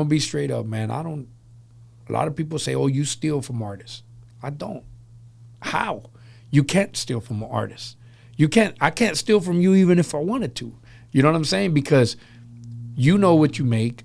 gonna be straight up, man. I don't. A lot of people say, "Oh, you steal from artists." I don't. How? You can't steal from an artist. You can't. I can't steal from you even if I wanted to. You know what I'm saying? Because you know what you make.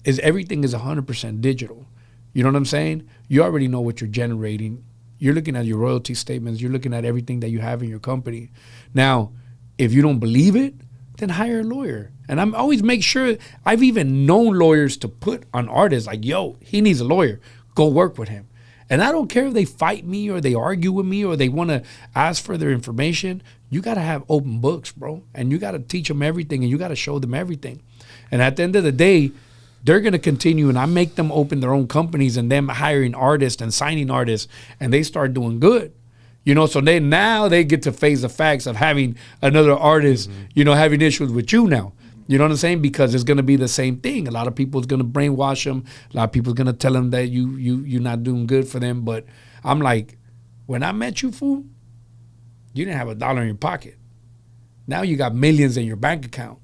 Everything is 100% digital. You know what I'm saying? You already know what you're generating. You're looking at your royalty statements. You're looking at everything that you have in your company. Now, if you don't believe it, then hire a lawyer. And I'm always make sure, I've even known lawyers to put on artists like, yo, he needs a lawyer. Go work with him. And I don't care if they fight me or they argue with me or they want to ask for their information. You got to have open books, bro. And you got to teach them everything and you got to show them everything. And at the end of the day, they're going to continue, and I make them open their own companies and them hiring artists and signing artists, and they start doing good. You know, so now they get to face the facts of having another artist, having issues with you now. You know what I'm saying? Because it's going to be the same thing. A lot of people is going to brainwash them. A lot of people is going to tell them that you're not doing good for them. But I'm like, when I met you, fool, you didn't have $1 in your pocket. Now you got millions in your bank account.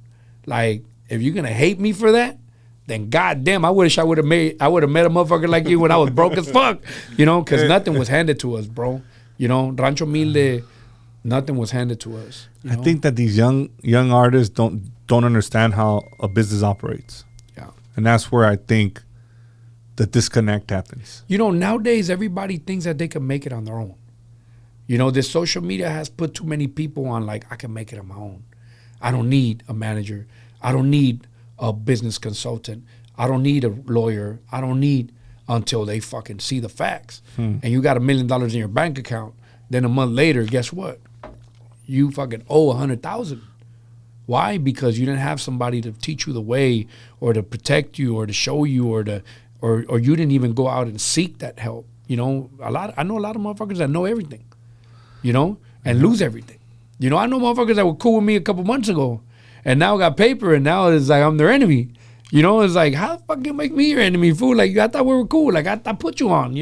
Like, if you're going to hate me for that, then goddamn, I wish I would have met a motherfucker like you when I was broke as fuck, because nothing was handed to us, bro. Rancho Humilde, nothing was handed to us. I think that these young artists don't understand how a business operates. Yeah. And that's where I think the disconnect happens. Nowadays everybody thinks that they can make it on their own. This social media has put too many people on like, I can make it on my own. I don't need a manager. I don't need a business consultant. I don't need a lawyer. I don't need until they fucking see the facts. And you got $1 million in your bank account. Then a month later, guess what? You fucking owe $100,000. Why? Because you didn't have somebody to teach you the way, or to protect you, or to show you, or you didn't even go out and seek that help. I know a lot of motherfuckers that know everything, and lose everything. I know motherfuckers that were cool with me a couple months ago, and now got paper, and now it's like I'm their enemy. It's like, how the fuck you make me your enemy, fool? Like, I thought we were cool. Like, I put you on,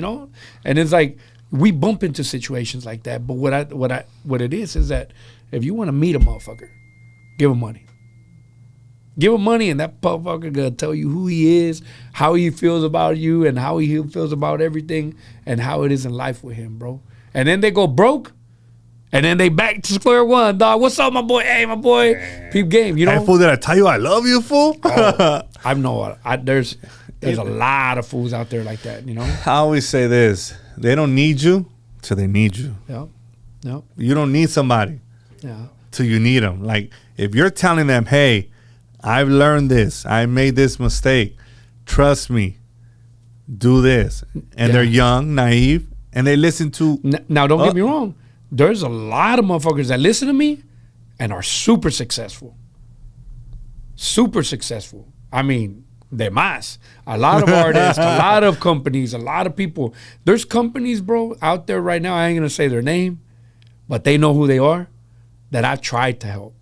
And it's like, we bump into situations like that. But what it is that if you want to meet a motherfucker, give him money. Give him money, and that motherfucker gonna tell you who he is, how he feels about you, and how he feels about everything, and how it is in life with him, bro. And then they go broke. And then they back to square one, dog. What's up, my boy? Hey, my boy. Peep game, Hey, fool, did I tell you I love you, fool? I know. There's a lot of fools out there like that, I always say this. They don't need you till they need you. Yep. You don't need somebody till you need them. Like, if you're telling them, hey, I've learned this. I made this mistake. Trust me. Do this. And they're young, naive, and they listen to... Now, don't get me wrong. There's a lot of motherfuckers that listen to me and are super successful. Super successful. I mean, de más. A lot of artists, a lot of companies, a lot of people. There's companies, bro, out there right now, I ain't going to say their name, but they know who they are, that I've tried to help,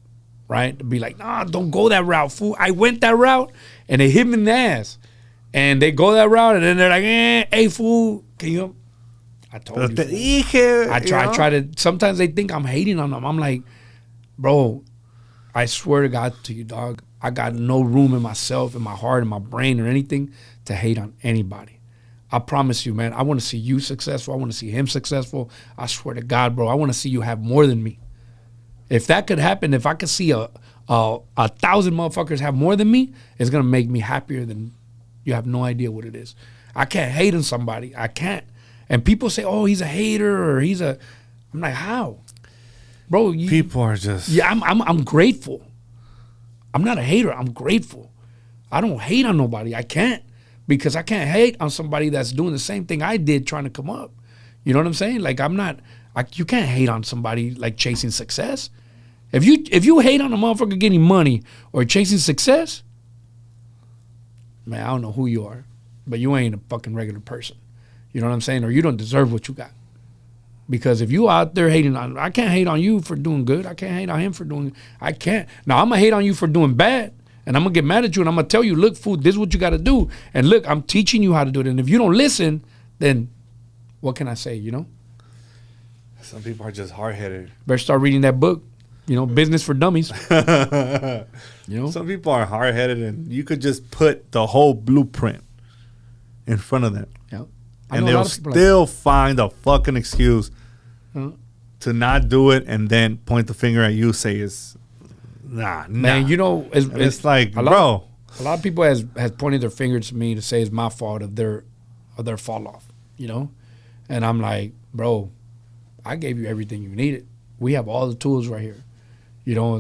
right? To be like, nah, don't go that route, fool. I went that route, and they hit me in the ass. And they go that route, and then they're like, hey, fool, can you... I told you. I try to. Sometimes they think I'm hating on them. I'm like, bro, I swear to God to you, dog. I got no room in myself, in my heart, in my brain, or anything to hate on anybody. I promise you, man. I want to see you successful. I want to see him successful. I swear to God, bro. I want to see you have more than me. If that could happen, if I could see a 1,000 motherfuckers have more than me, it's gonna make me happier than you have no idea what it is. I can't hate on somebody. I can't. And people say, oh, he's a hater, or I'm like, how? Bro, people are just... Yeah, I'm grateful. I'm not a hater. I'm grateful. I don't hate on nobody. I can't. Because I can't hate on somebody that's doing the same thing I did trying to come up. You know what I'm saying? Like, you can't hate on somebody like chasing success. If you hate on a motherfucker getting money or chasing success, man, I don't know who you are. But you ain't a fucking regular person. You know what I'm saying? Or you don't deserve what you got. Because if you out there hating on, I can't hate on you for doing good. I can't hate on him for doing, I can't. Now, I'm going to hate on you for doing bad. And I'm going to get mad at you and I'm going to tell you, look, fool, this is what you got to do. And look, I'm teaching you how to do it. And if you don't listen, then what can I say, Some people are just hard-headed. Better start reading that book. business for dummies. Some people are hard-headed, and you could just put the whole blueprint in front of them. Yeah. And they'll still find a fucking excuse to not do it, and then point the finger at you, say it's nah. Man, it's like, a lot of people has pointed their fingers to me to say it's my fault of their fall off, and I'm like, bro, I gave you everything you needed. We have all the tools right here.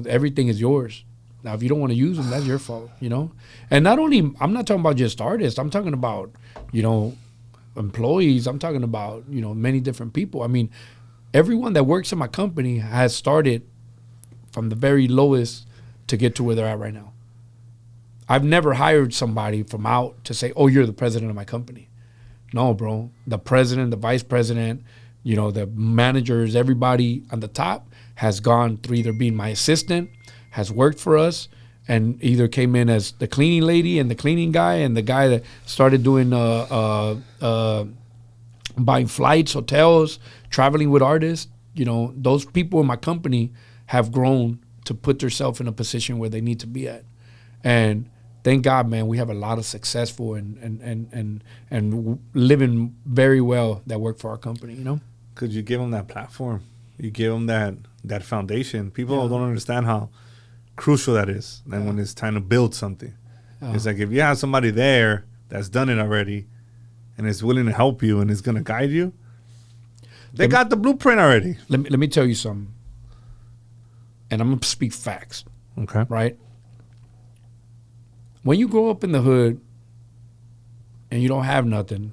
Everything is yours. Now, if you don't want to use them, that's your fault, And not only, I'm not talking about just artists. I'm talking about, employees. I'm talking about, many different people. I mean, everyone that works in my company has started from the very lowest to get to where they're at right now. I've never hired somebody from out to say, oh, you're the president of my company. No, bro. The president, the vice president, the managers, everybody on the top has gone through either being my assistant, has worked for us, and either came in as the cleaning lady and the cleaning guy and the guy that started doing buying flights, hotels, traveling with artists. Those people in my company have grown to put themselves in a position where they need to be at. And thank God, man, we have a lot of successful and living very well that work for our company, Because you give them that platform. You give them that foundation. People don't understand how crucial that is. And when it's time to build something, it's like if you have somebody there that's done it already and is willing to help you and is going to guide you, they got the blueprint already. Let me tell you something. And I'm going to speak facts. Okay. Right? When you grow up in the hood and you don't have nothing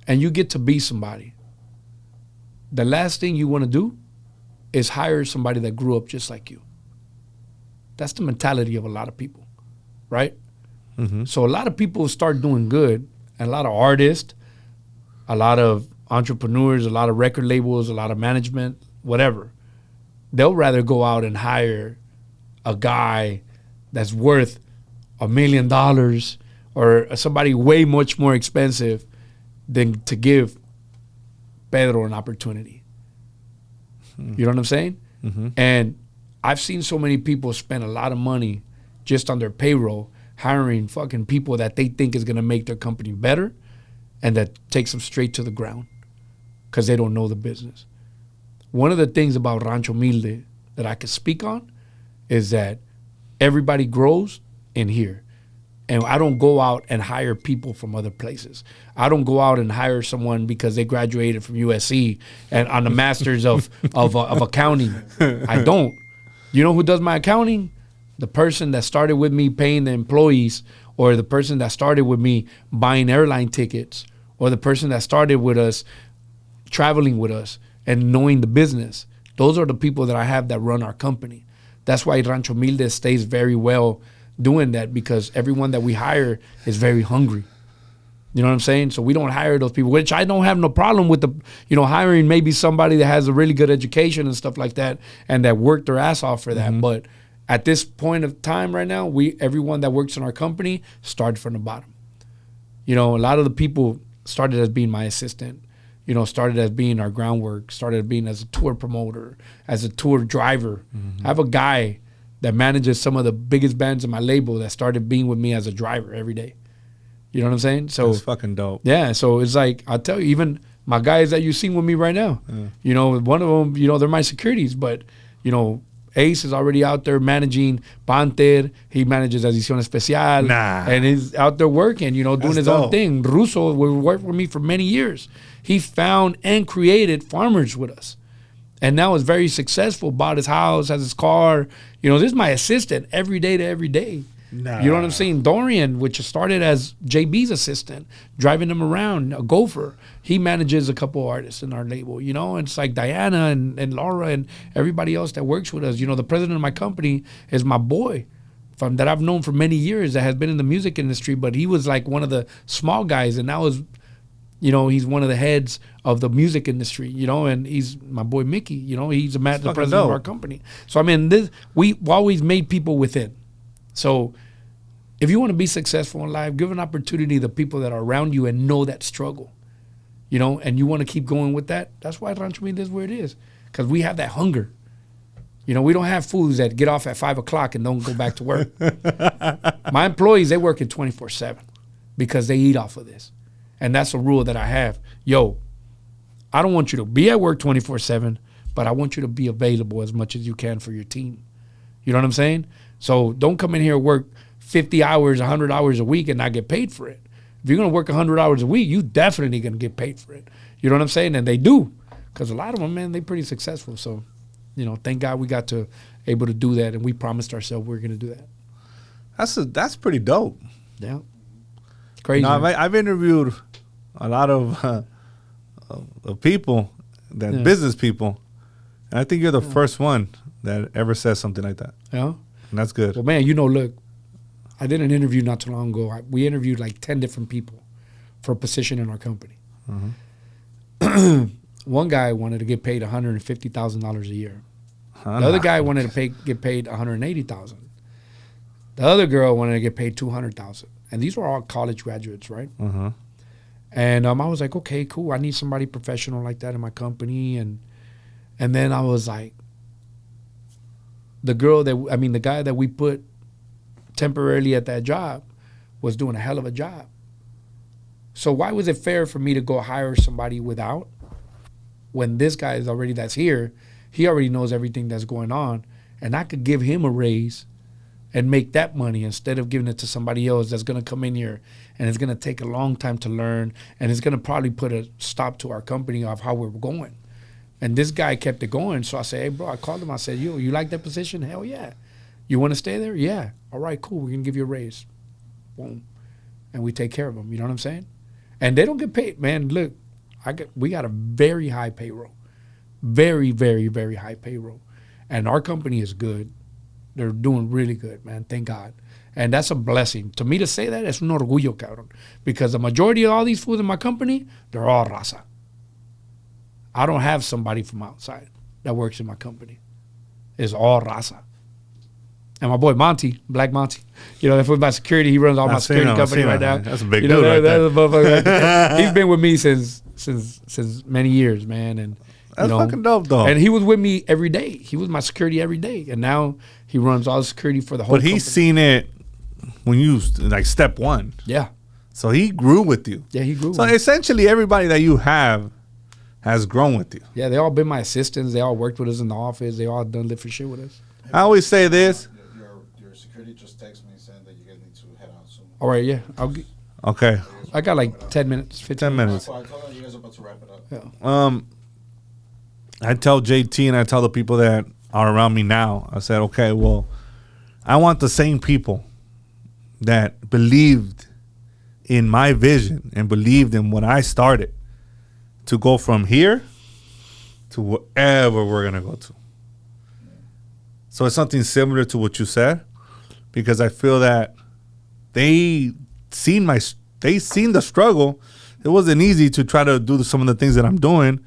and you get to be somebody, the last thing you want to do is hire somebody that grew up just like you. That's the mentality of a lot of people, right? Mm-hmm. So a lot of people start doing good, and a lot of artists, a lot of entrepreneurs, a lot of record labels, a lot of management, whatever. They'll rather go out and hire a guy that's worth $1 million or somebody way much more expensive than to give Pedro an opportunity. You know what I'm saying? Mm-hmm. And I've seen so many people spend a lot of money just on their payroll hiring fucking people that they think is going to make their company better, and that takes them straight to the ground because they don't know the business. One of the things about Rancho Humilde that I could speak on is that everybody grows in here. And I don't go out and hire people from other places. I don't go out and hire someone because they graduated from USC and on the masters of accounting. I don't. You know who does my accounting? The person that started with me paying the employees, or the person that started with me buying airline tickets, or the person that started with us traveling with us and knowing the business. Those are the people that I have that run our company. That's why Rancho Humilde stays very well doing that, because everyone that we hire is very hungry. You know what I'm saying? So we don't hire those people, which I don't have no problem with hiring maybe somebody that has a really good education and stuff like that and that worked their ass off for that. Mm-hmm. But at this point of time right now, everyone that works in our company started from the bottom. A lot of the people started as being my assistant, started as being our groundwork, started being as a tour promoter, as a tour driver. Mm-hmm. I have a guy that manages some of the biggest bands in my label that started being with me as a driver every day. You know what I'm saying? So that's fucking dope. Yeah, so it's like, I'll tell you, even my guys that you seen with me right now, one of them, they're my securities, but, Ace is already out there managing Panther. He manages Edición Especial. And he's out there working, doing that's his dope. Own thing. Russo worked with me for many years. He found and created farmers with us. And now is very successful, bought his house, has his car. This is my assistant every day to every day. You know what I'm saying? Dorian, which started as JB's assistant, driving him around, a gopher. He manages a couple artists in our label, and it's like Diana and Laura and everybody else that works with us. The president of my company is my boy that I've known for many years that has been in the music industry, but he was like one of the small guys, and now is, he's one of the heads of the music industry, and he's my boy Mickey, he's the president of our company. So, I mean, we always made people within. So if you want to be successful in life, give an opportunity to the people that are around you and know that struggle, and you want to keep going with that. That's why Rancho Humilde is where it is, because we have that hunger. You know, we don't have fools that get off at 5 o'clock and don't go back to work. My employees, they working 24/7 because they eat off of this. And that's a rule that I have. Yo, I don't want you to be at work 24/7, but I want you to be available as much as you can for your team. You know what I'm saying? So don't come in here and work 50 hours, 100 hours a week and not get paid for it. If you're going to work 100 hours a week, you definitely going to get paid for it. You know what I'm saying? And they do, because a lot of them, man, they're pretty successful. So, you know, thank God we got to able to do that, and we promised ourselves we were going to do that. That's pretty dope. Yeah. Crazy. You know, I've interviewed a lot of people, business people, and I think you're the first one that ever says something like that. Yeah. And that's good. Well, man, you know, look, I did an interview not too long ago. We interviewed like 10 different people for a position in our company. One guy wanted to get paid $150,000 a year. The other guy wanted to get paid $180,000. The other girl wanted to get paid $200,000. And these were all college graduates, right? And I was like, okay, cool. I need somebody professional like that in my company. And then I was like, the guy that we put temporarily at that job was doing a hell of a job. So why was it fair for me to go hire somebody without, when this guy is already that's here, he already knows everything that's going on, and I could give him a raise and make that money instead of giving it to somebody else that's going to come in here and it's going to take a long time to learn, and it's going to probably put a stop to our company of how we're going. And this guy kept it going. So I said, hey, bro, I called him. I said, you like that position? Hell yeah. You want to stay there? Yeah. All right, cool. We're going to give you a raise. Boom. And we take care of them. You know what I'm saying? And they don't get paid. Man, look, we got a very high payroll. Very, very, very high payroll. And our company is good. They're doing really good, man. Thank God. And that's a blessing. To me to say that, es un orgullo, cabrón. Because the majority of all these fools in my company, they're all raza. I don't have somebody from outside that works in my company. It's all raza. And my boy Monty, Black Monty, you know, that's my security. He runs all my security company right now. That's a big dude right there. That's a motherfucker right there. He's been with me since many years, man. And that's fucking dope, though. And he was with me every day. He was my security every day. And now he runs all the security for the whole company. But he's seen it when you, like, step one. Yeah. So he grew with you. Yeah, he grew so with me. Essentially, everybody that you have has grown with you. Yeah, they all been my assistants. They all worked with us in the office. They all done different shit with us. I always say this. Your security just texted me saying that you guys need to head out soon. All right, yeah. Okay. I got like 10 minutes, 15 10 minutes. I told them you guys are about to wrap it up. Yeah. I tell JT and I tell the people that are around me now, I said, okay, well, I want the same people that believed in my vision and believed in what I started to go from here to wherever we're going to go to. So it's something similar to what you said, because I feel that they seen the struggle. It wasn't easy to try to do some of the things that I'm doing,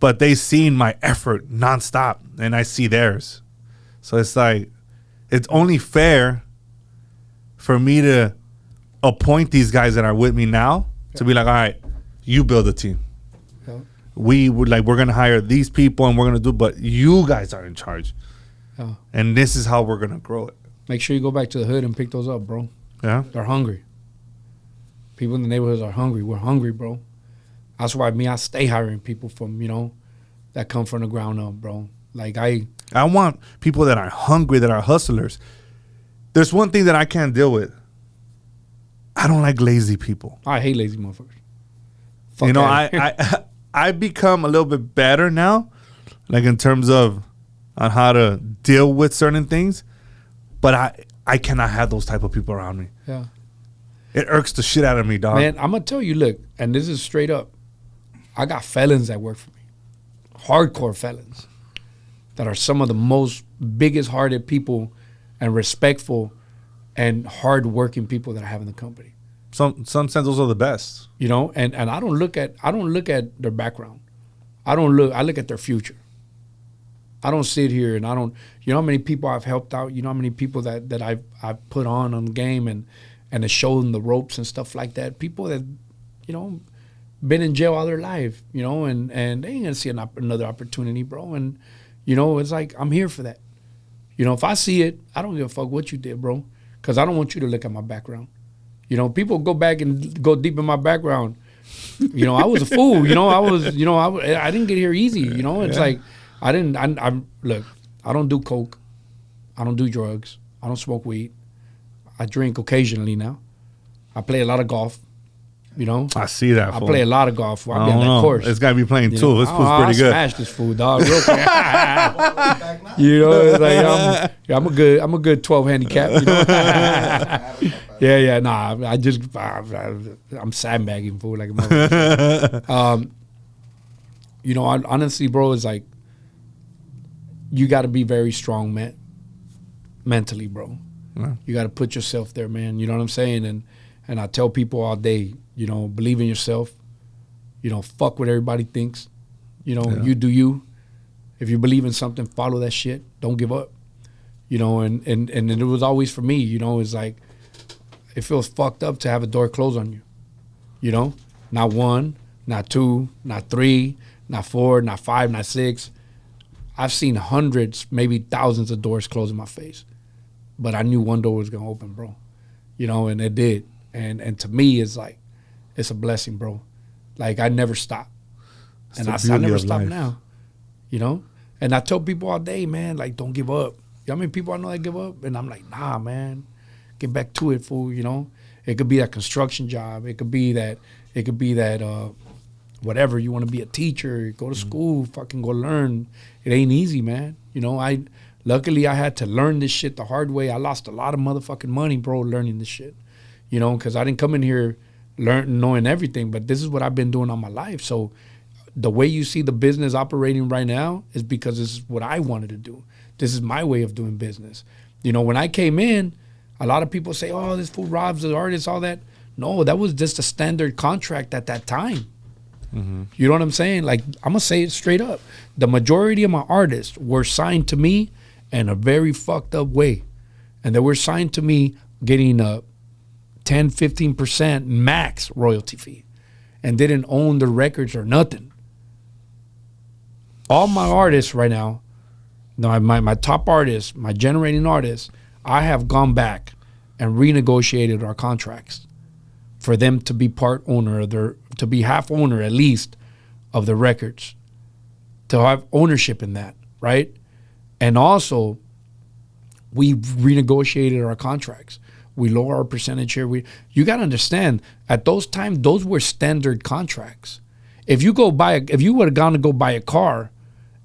but they seen my effort nonstop, and I see theirs. So it's like, it's only fair for me to appoint these guys that are with me now to be like, all right, you build a team. Yeah. We're going to hire these people and we're going to do, but you guys are in charge. Yeah. And this is how we're going to grow it. Make sure you go back to the hood and pick those up, bro. Yeah. They're hungry. People in the neighborhoods are hungry. We're hungry, bro. That's why I stay hiring people from, that come from the ground up, bro. Like I want people that are hungry, that are hustlers. There's one thing that I can't deal with. I don't like lazy people. I hate lazy motherfuckers. I become a little bit better now, like in terms of on how to deal with certain things, but I cannot have those type of people around me. Yeah. It irks the shit out of me, dog. Man, I'm going to tell you, look, and this is straight up. I got felons that work for me. Hardcore felons that are some of the most biggest hearted people and respectful and hard-working people that I have in the company. Some sense those are the best. And I don't look at their background. I look at their future. I don't sit here and how many people I've helped out, how many people that I've put on the game and to show them the ropes and stuff like that. People that, been in jail all their life, and they ain't gonna see another opportunity, bro. And, You know, it's like, I'm here for that. You know, if I see it, I don't give a fuck what you did, bro. Because I don't want you to look at my background. You know, people go back and go deep in my background. You know, I was a fool. You know, I didn't get here easy. You know, it's like, look, I don't do coke. I don't do drugs. I don't smoke weed. I drink occasionally now. I play a lot of golf. You know, I see that. I play a lot of golf. I don't know. Course. It's got to be playing too. This food's pretty good. I smash this food, dog. Real quick. You know, it's like I'm a good 12 handicap. You know, yeah. Nah, I'm sandbagging food like a motherfucker. You know, honestly, bro, it's like you got to be very strong, mentally, bro. Yeah. You got to put yourself there, man. You know what I'm saying? And I tell people all day, you know, believe in yourself. You know, fuck what everybody thinks. You know, you do you. If you believe in something, follow that shit. Don't give up. You know, and it was always for me, you know, it's like, it feels fucked up to have a door closed on you. You know, not one, not two, not three, not four, not five, not six. I've seen hundreds, maybe thousands of doors close in my face. But I knew one door was going to open, bro. You know, and it did. And to me, it's like, it's a blessing, bro. Like, I never stop. And I never stop now, you know? And I tell people all day, man, like, don't give up. You know how many people I know that give up? And I'm like, nah, man, get back to it, fool, you know? It could be that construction job. It could be that whatever. You want to be a teacher, go to school, fucking go learn. It ain't easy, man. You know, luckily I had to learn this shit the hard way. I lost a lot of motherfucking money, bro, learning this shit. You know, because I didn't come in here knowing everything, but this is what I've been doing all my life. So the way you see the business operating right now is because this is what I wanted to do. This is my way of doing business. You know, when I came in, a lot of people say, oh, this fool robs the artists, all that. No, that was just a standard contract at that time. Mm-hmm. You know what I'm saying? Like, I'm going to say it straight up. The majority of my artists were signed to me in a very fucked up way. And they were signed to me getting a 10, 15% max royalty fee and didn't own the records or nothing. All my artists right now, my top artists, my generating artists, I have gone back and renegotiated our contracts for them to be part owner, to be half owner at least of the records, to have ownership in that, right? And also, we renegotiated our contracts. We lower our percentage here. You got to understand, at those times, those were standard contracts. If you would have gone to go buy a car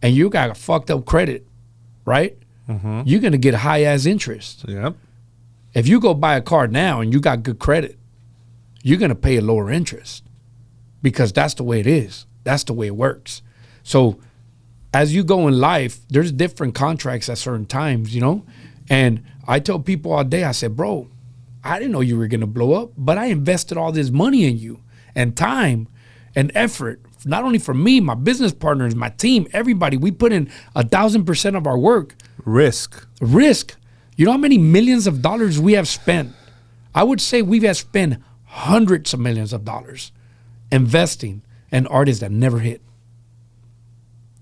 and you got a fucked up credit, right? Mm-hmm. You're going to get high ass interest. Yep. If you go buy a car now and you got good credit, you're going to pay a lower interest because that's the way it is. That's the way it works. So as you go in life, there's different contracts at certain times, you know? And I tell people all day, I said, bro, I didn't know you were going to blow up, but I invested all this money in you and time and effort, not only for me, my business partners, my team, everybody. We put in 1,000% of our work. Risk. You know how many millions of dollars we have spent? I would say we have spent hundreds of millions of dollars investing in artists that never hit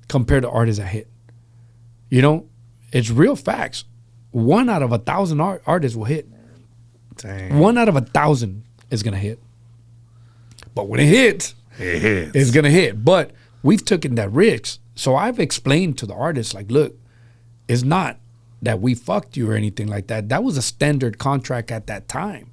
compared to artists that hit. You know, it's real facts. 1 out of 1,000 artists will hit. Dang. 1 out of 1,000 is going to hit. But when it hits, it's going to hit. But we've taken that risk. So I've explained to the artists, like, look, it's not that we fucked you or anything like that. That was a standard contract at that time.